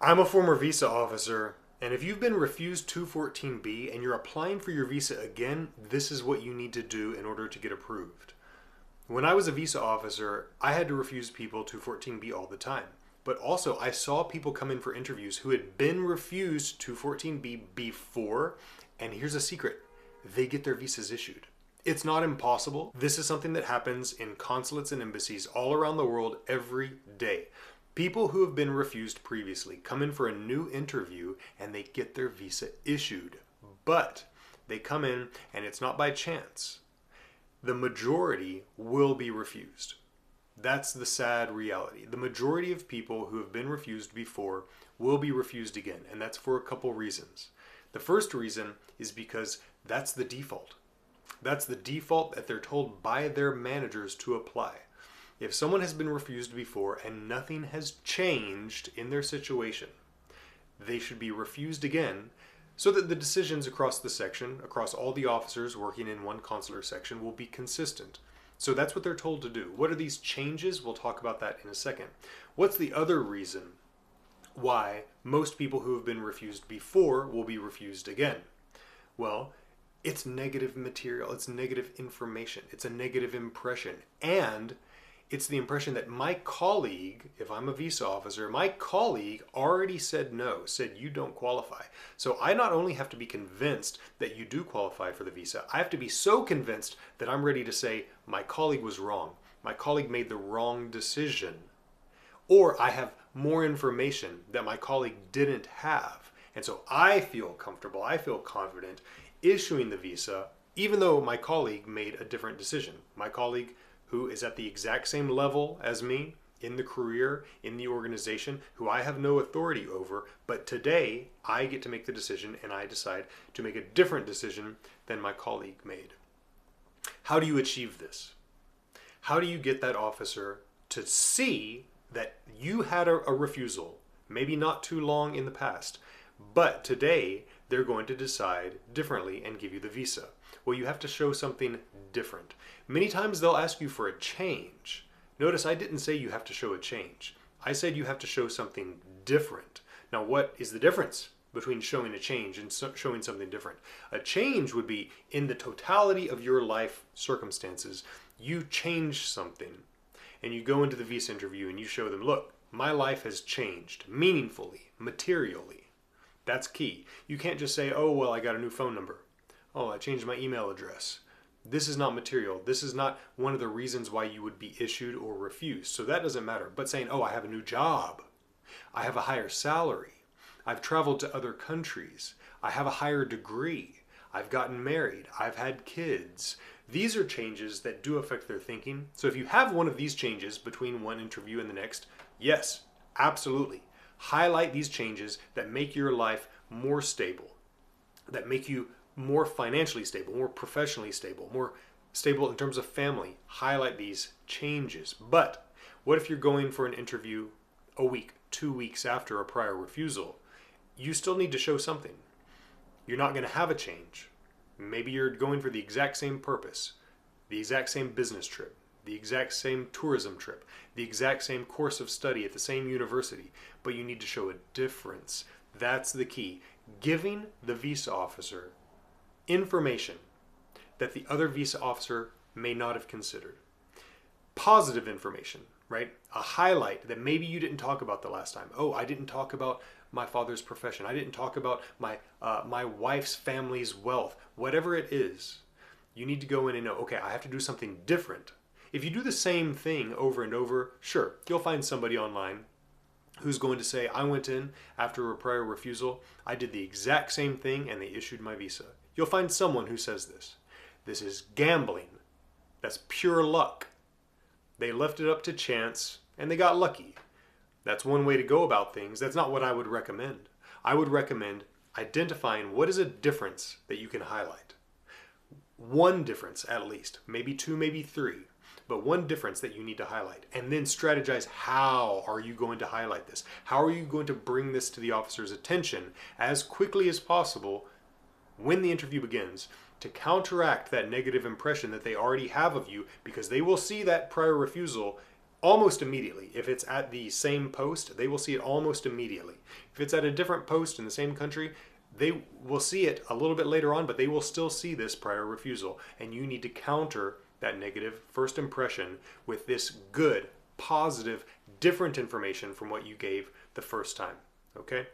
I'm a former visa officer, and if you've been refused 214B and you're applying for your visa again, this is what you need to do in order to get approved. When I was a visa officer, I had to refuse people 214B all the time. But also, I saw people come in for interviews who had been refused 214B before, and here's a secret, they get their visas issued. It's not impossible. This is something that happens in consulates and embassies all around the world every day. People who have been refused previously come in for a new interview and they get their visa issued. But they come in and it's not by chance. The majority will be refused. That's the sad reality. The majority of people who have been refused before will be refused again, and that's for a couple reasons. The first reason is because that's the default. That's the default that they're told by their managers to apply. If someone has been refused before and nothing has changed in their situation, they should be refused again so that the decisions across the section, across all the officers working in one consular section, will be consistent. So that's what they're told to do. What are these changes? We'll talk about that in a second. What's the other reason why most people who have been refused before will be refused again? Well, it's negative material, it's negative information, it's a negative impression, and it's the impression that my colleague, if I'm a visa officer, my colleague already said no, said you don't qualify. So I not only have to be convinced that you do qualify for the visa, I have to be so convinced that I'm ready to say my colleague was wrong. My colleague made the wrong decision. Or I have more information that my colleague didn't have. And so I feel comfortable, I feel confident issuing the visa, even though my colleague made a different decision. My colleague who is at the exact same level as me in the career, in the organization, who I have no authority over, but today I get to make the decision and I decide to make a different decision than my colleague made. How do you achieve this? How do you get that officer to see that you had a refusal, maybe not too long in the past, but today they're going to decide differently and give you the visa? Well, you have to show something different. Many times they'll ask you for a change. Notice I didn't say you have to show a change. I said you have to show something different. Now, what is the difference between showing a change and showing something different? A change would be in the totality of your life circumstances, you change something and you go into the visa interview and you show them, look, my life has changed meaningfully, materially. That's key. You can't just say, oh, well, I got a new phone number. Oh, I changed my email address. This is not material. This is not one of the reasons why you would be issued or refused. So that doesn't matter. But saying, oh, I have a new job. I have a higher salary. I've traveled to other countries. I have a higher degree. I've gotten married. I've had kids. These are changes that do affect their thinking. So if you have one of these changes between one interview and the next, yes, absolutely. Highlight these changes that make your life more stable, that make you more financially stable, more professionally stable, more stable in terms of family. Highlight these changes. But what if you're going for an interview a week, 2 weeks after a prior refusal? You still need to show something. You're not going to have a change. Maybe you're going for the exact same purpose, the exact same business trip, the exact same tourism trip, the exact same course of study at the same university, but you need to show a difference. That's the key. Giving the visa officer information that the other visa officer may not have considered. Positive information, right? A highlight that maybe you didn't talk about the last time. Oh, I didn't talk about my father's profession. I didn't talk about my wife's family's wealth. Whatever it is, you need to go in and know, okay, I have to do something different. If you do the same thing over and over, sure, you'll find somebody online who's going to say, I went in after a prior refusal, I did the exact same thing and they issued my visa. You'll find someone who says this. This is gambling. That's pure luck. They left it up to chance and they got lucky. That's one way to go about things. That's not what I would recommend. I would recommend identifying what is a difference that you can highlight. One difference at least, maybe two, maybe three. But one difference that you need to highlight, and then strategize how are you going to highlight this? How are you going to bring this to the officer's attention as quickly as possible when the interview begins to counteract that negative impression that they already have of you, because they will see that prior refusal almost immediately. If it's at the same post, they will see it almost immediately. If it's at a different post in the same country, they will see it a little bit later on, but they will still see this prior refusal. And you need to counter that negative first impression with this good, positive, different information from what you gave the first time. Okay?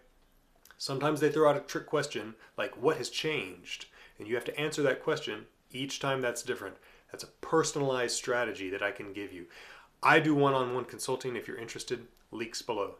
Sometimes they throw out a trick question like, what has changed? And you have to answer that question each time. That's different. That's a personalized strategy that I can give you. I do one-on-one consulting. If you're interested, links below.